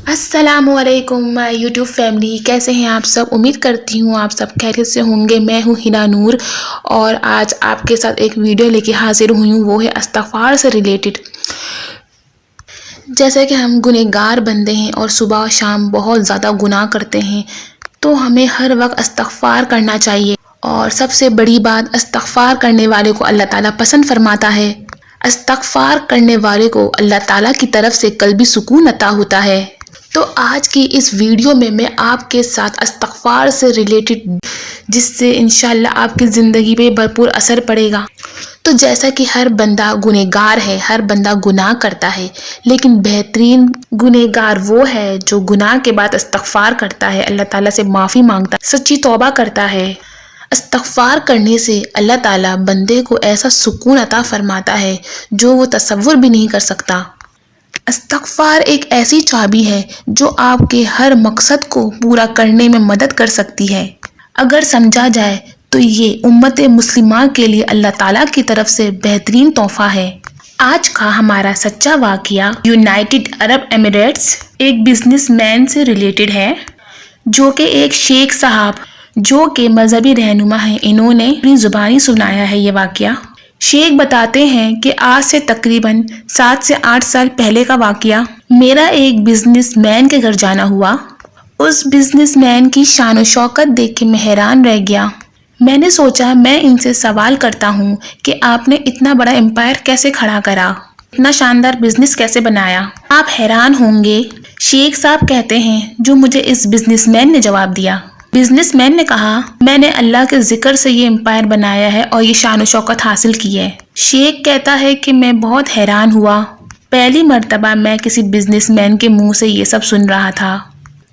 السلام علیکم YouTube family, کیسے ہیں آپ سب؟ امید کرتی ہوں آپ سب خیریت سے ہوں گے۔ میں ہوں ہنا نور اور آج آپ کے ساتھ ایک ویڈیو لے کے حاضر ہوئی ہوں، وہ ہے استغفار سے ریلیٹڈ۔ جیسے کہ ہم گنہگار بندے ہیں اور صبح و شام بہت زیادہ گناہ کرتے ہیں، تو ہمیں ہر وقت استغفار کرنا چاہیے۔ اور سب سے بڑی بات، استغفار کرنے والے کو اللہ تعالیٰ پسند فرماتا ہے۔ استغفار کرنے والے کو اللہ تعالیٰ کی طرف سے قلبی سکون عطا ہوتا ہے۔ تو آج کی اس ویڈیو میں آپ کے ساتھ استغفار سے ریلیٹڈ، جس سے انشاءاللہ آپ کی زندگی پہ بھرپور اثر پڑے گا۔ تو جیسا کہ ہر بندہ گنہگار ہے، ہر بندہ گناہ کرتا ہے، لیکن بہترین گنہگار وہ ہے جو گناہ کے بعد استغفار کرتا ہے، اللہ تعالیٰ سے معافی مانگتا ہے، سچی توبہ کرتا ہے۔ استغفار کرنے سے اللہ تعالیٰ بندے کو ایسا سکون عطا فرماتا ہے جو وہ تصور بھی نہیں کر سکتا۔ استغفار ایک ایسی چابی ہے جو آپ کے ہر مقصد کو پورا کرنے میں مدد کر سکتی ہے۔ اگر سمجھا جائے تو یہ امت مسلمہ کے لیے اللہ تعالیٰ کی طرف سے بہترین تحفہ ہے۔ آج کا ہمارا سچا واقعہ یونائٹڈ عرب امریٹس ایک بزنس مین سے ریلیٹڈ ہے، جو کہ ایک شیخ صاحب جو کہ مذہبی رہنما ہیں، انہوں نے اپنی زبانی سنایا ہے یہ واقعہ۔ شیخ بتاتے ہیں کہ آج سے تقریباً 7 سے 8 سال پہلے کا واقعہ، میرا ایک بزنس مین کے گھر جانا ہوا۔ اس بزنس مین کی شان و شوکت دیکھ کے میں حیران رہ گیا۔ میں نے سوچا میں ان سے سوال کرتا ہوں کہ آپ نے اتنا بڑا امپائر کیسے کھڑا کرا، اتنا شاندار بزنس کیسے بنایا؟ آپ حیران ہوں گے، شیخ صاحب کہتے ہیں، جو مجھے اس بزنس مین نے جواب دیا۔ بزنس مین نے کہا، میں نے اللہ کے ذکر سے یہ امپائر بنایا ہے اور یہ شان و شوکت حاصل کی ہے۔ شیخ کہتا ہے کہ میں بہت حیران ہوا۔ پہلی مرتبہ میں کسی بزنس مین کے منہ سے یہ سب سن رہا تھا،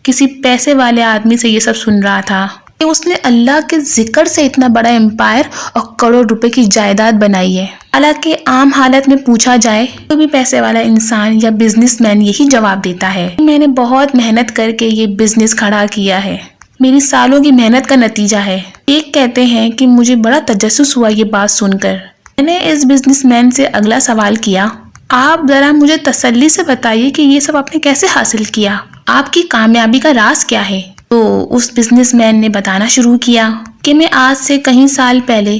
کسی پیسے والے آدمی سے یہ سب سن رہا تھا کہ اس نے اللہ کے ذکر سے اتنا بڑا امپائر اور کروڑ روپے کی جائیداد بنائی ہے۔ حالانکہ عام حالت میں پوچھا جائے کوئی بھی پیسے والا انسان یا بزنس مین یہی جواب دیتا ہے، میں نے بہت محنت کر کے یہ بزنس کھڑا کیا ہے، میری سالوں کی محنت کا نتیجہ ہے۔ ایک کہتے ہیں کہ مجھے بڑا تجسس ہوا یہ بات سن کر۔ میں نے اس بزنس مین سے اگلا سوال کیا، آپ ذرا مجھے تسلی سے بتائیے کہ یہ سب آپ نے کیسے حاصل کیا، آپ کی کامیابی کا راز کیا ہے؟ تو اس بزنس مین نے بتانا شروع کیا کہ میں آج سے کئی سال پہلے،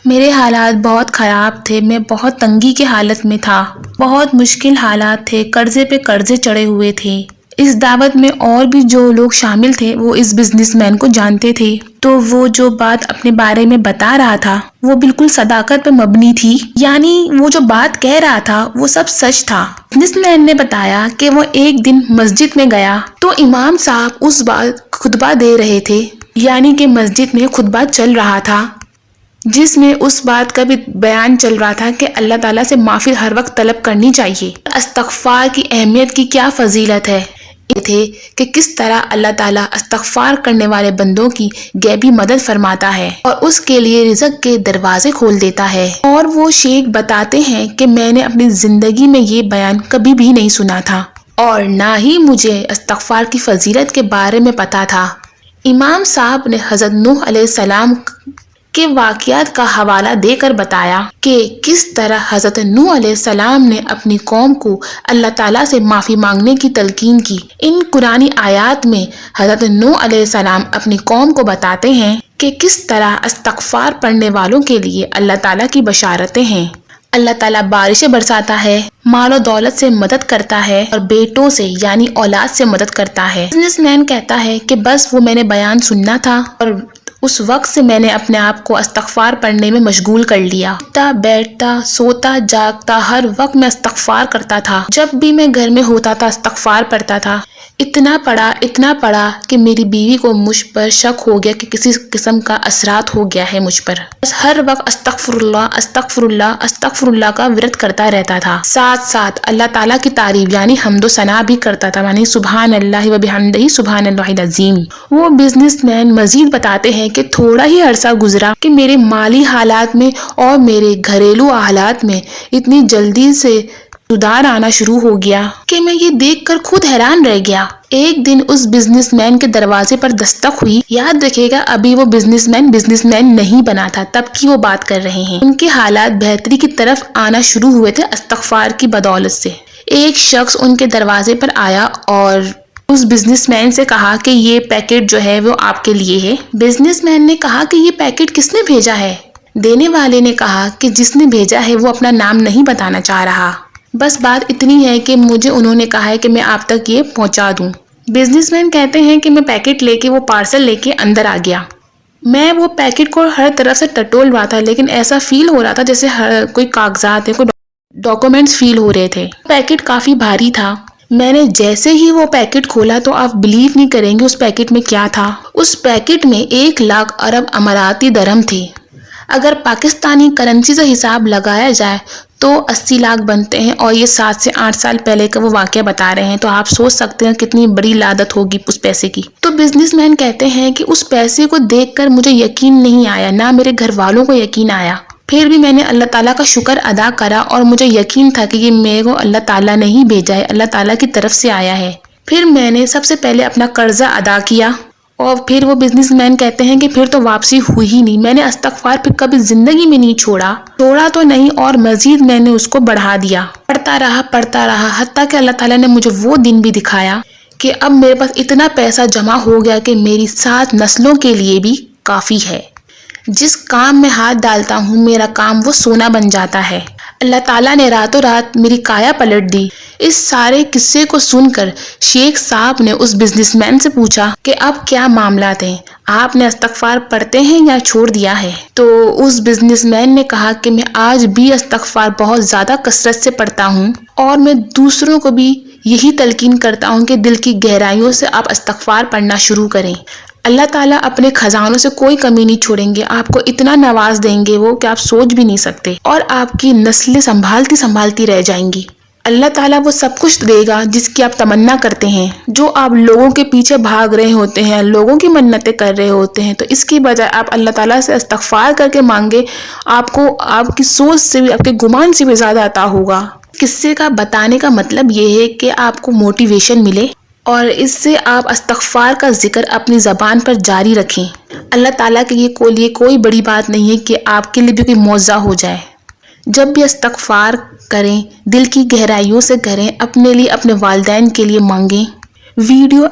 میرے حالات بہت خراب تھے، میں بہت تنگی کے حالت میں تھا، بہت مشکل حالات تھے، قرضے پہ قرضے چڑھے ہوئے تھے۔ اس دعوت میں اور بھی جو لوگ شامل تھے وہ اس بزنس مین کو جانتے تھے، تو وہ جو بات اپنے بارے میں بتا رہا تھا وہ بالکل صداقت پہ مبنی تھی، یعنی وہ جو بات کہہ رہا تھا وہ سب سچ تھا۔ بزنس مین نے بتایا کہ وہ ایک دن مسجد میں گیا تو امام صاحب اس بات خطبہ دے رہے تھے، یعنی کہ مسجد میں خطبہ چل رہا تھا جس میں اس بات کا بھی بیان چل رہا تھا کہ اللہ تعالیٰ سے معافی ہر وقت طلب کرنی چاہیے، استغفار کی اہمیت کی کیا فضیلت ہے، یہ تھے کہ کس طرح اللہ تعالیٰ استغفار کرنے والے بندوں کی غیبی مدد فرماتا ہے اور اس کے لیے رزق کے دروازے کھول دیتا ہے۔ اور وہ شیخ بتاتے ہیں کہ میں نے اپنی زندگی میں یہ بیان کبھی بھی نہیں سنا تھا اور نہ ہی مجھے استغفار کی فضیلت کے بارے میں پتا تھا۔ امام صاحب نے حضرت نوح علیہ السلام کے واقعات کا حوالہ دے کر بتایا کہ کس طرح حضرت نوح علیہ السلام نے اپنی قوم کو اللہ تعالیٰ سے معافی مانگنے کی تلقین کی۔ ان قرآنی آیات میں حضرت نوح علیہ السلام اپنی قوم کو بتاتے ہیں کہ کس طرح استغفار پڑھنے والوں کے لیے اللہ تعالیٰ کی بشارتیں ہیں۔ اللہ تعالیٰ بارشیں برساتا ہے، مال و دولت سے مدد کرتا ہے اور بیٹوں سے یعنی اولاد سے مدد کرتا ہے۔ بزنس مین کہتا ہے کہ بس وہ میں نے بیان سننا تھا اور اس وقت سے میں نے اپنے آپ کو استغفار پڑھنے میں مشغول کر لیا۔ اٹھتا بیٹھتا سوتا جاگتا ہر وقت میں استغفار کرتا تھا، جب بھی میں گھر میں ہوتا تھا استغفار پڑھتا تھا۔ اتنا پڑھا کہ میری بیوی کو مجھ پر شک ہو گیا کہ کسی قسم کا اثرات ہو گیا ہے مجھ پر۔ بس ہر وقت استغفر اللہ کا ورد کرتا رہتا تھا، ساتھ ساتھ اللہ تعالیٰ کی تعریف یعنی حمد و ثنا بھی کرتا تھا، یعنی سبحان اللہ و بحمدہ سبحان اللہ العظیم۔ وہ بزنس مین مزید بتاتے ہیں کہ تھوڑا ہی عرصہ گزرا کہ میرے مالی حالات میں اور میرے گھریلو حالات میں اتنی جلدی سے سدھار آنا شروع ہو گیا کہ میں یہ دیکھ کر خود حیران رہ گیا۔ ایک دن اس بزنس مین کے دروازے پر دستک ہوئی۔ یاد رکھے گا ابھی وہ بزنس مین نہیں بنا تھا، تب کی وہ بات کر رہے ہیں۔ ان کے حالات بہتری کی طرف آنا شروع ہوئے تھے استغفار کی بدولت سے۔ ایک شخص ان کے دروازے پر آیا اور اس بزنس مین سے کہا کہ یہ پیکٹ جو ہے وہ آپ کے لیے ہے۔ بزنس مین نے کہا کہ یہ پیکٹ کس نے بھیجا ہے؟ دینے والے نے کہا کہ جس نے بھیجا ہے وہ اپنا نام نہیں بتانا چاہ رہا، بس بات اتنی ہے کہ مجھے انہوں نے کہا ہے کہ میں آپ تک یہ پہنچا دوں۔ بزنس مین کہتے ہیں کہ میں پیکٹ لے کے وہ پارسل لے کے اندر آ گیا۔ میں وہ پیکٹ کو ہر طرف سے ٹٹول رہا تھا، لیکن ایسا فیل ہو رہا تھا جیسے کوئی کاغذات ہے، کوئی ڈاکومنٹس فیل ہو رہے تھے۔ پیکٹ کافی بھاری تھا۔ میں نے جیسے ہی وہ پیکٹ کھولا تو آپ بلیو نہیں کریں گے اس پیکٹ میں کیا تھا۔ اس پیکٹ میں 1 لاکھ ارب اماراتی درہم تھے۔ اگر پاکستانی کرنسی سے حساب لگایا جائے تو 80 لاکھ بنتے ہیں، اور یہ 7 سے 8 سال پہلے کا وہ واقعہ بتا رہے ہیں، تو آپ سوچ سکتے ہیں کتنی بڑی لادت ہوگی اس پیسے کی۔ تو بزنس مین کہتے ہیں کہ اس پیسے کو دیکھ کر مجھے یقین نہیں آیا، نہ میرے گھر والوں کو یقین آیا، پھر بھی میں نے اللہ تعالیٰ کا شکر ادا کرا اور مجھے یقین تھا کہ یہ میرے کو اللہ تعالیٰ نے ہی بھیجا ہے، اللہ تعالیٰ کی طرف سے آیا ہے۔ پھر میں نے سب سے پہلے اپنا قرضہ ادا کیا، اور پھر وہ بزنس مین کہتے ہیں کہ پھر تو واپسی ہوئی ہی نہیں۔ میں نے استغفار پھر کبھی زندگی میں نہیں چھوڑا تو نہیں، اور مزید میں نے اس کو بڑھا دیا، پڑھتا رہا، حتیٰ کہ اللہ تعالیٰ نے مجھے وہ دن بھی دکھایا کہ اب میرے پاس اتنا پیسہ جمع ہو گیا کہ میری 7 نسلوں کے لیے بھی کافی ہے۔ جس کام میں ہاتھ ڈالتا ہوں میرا کام وہ سونا بن جاتا ہے۔ اللہ تعالیٰ نے راتوں رات میری کایا پلٹ دی۔ اس سارے قصے کو سن کر شیخ صاحب نے اس بزنس مین سے پوچھا کہ اب کیا معاملات ہیں، آپ نے استغفار پڑھتے ہیں یا چھوڑ دیا ہے؟ تو اس بزنس مین نے کہا کہ میں آج بھی استغفار بہت زیادہ کثرت سے پڑھتا ہوں، اور میں دوسروں کو بھی یہی تلقین کرتا ہوں کہ دل کی گہرائیوں سے آپ استغفار پڑھنا شروع کریں۔ اللہ تعالیٰ اپنے خزانوں سے کوئی کمی نہیں چھوڑیں گے، آپ کو اتنا نواز دیں گے وہ کہ آپ سوچ بھی نہیں سکتے، اور آپ کی نسلیں سنبھالتی رہ جائیں گی۔ اللہ تعالیٰ وہ سب کچھ دے گا جس کی آپ تمنا کرتے ہیں۔ جو آپ لوگوں کے پیچھے بھاگ رہے ہوتے ہیں، لوگوں کی منتیں کر رہے ہوتے ہیں، تو اس کی بجائے آپ اللہ تعالیٰ سے استغفار کر کے مانگے، آپ کو آپ کی سوچ سے بھی، آپ کے گمان سے بھی زیادہ عطا ہوگا۔ قصے کا بتانے کا مطلب یہ ہے کہ آپ کو موٹیویشن ملے، اور اس سے آپ استغفار کا ذکر اپنی زبان پر جاری رکھیں۔ اللہ تعالیٰ کے لیے کوئی بڑی بات نہیں ہے کہ آپ کے لیے بھی کوئی معجزہ ہو جائے۔ جب بھی استغفار کریں دل کی گہرائیوں سے کریں، اپنے لیے، اپنے والدین کے لیے مانگیں۔ ویڈیو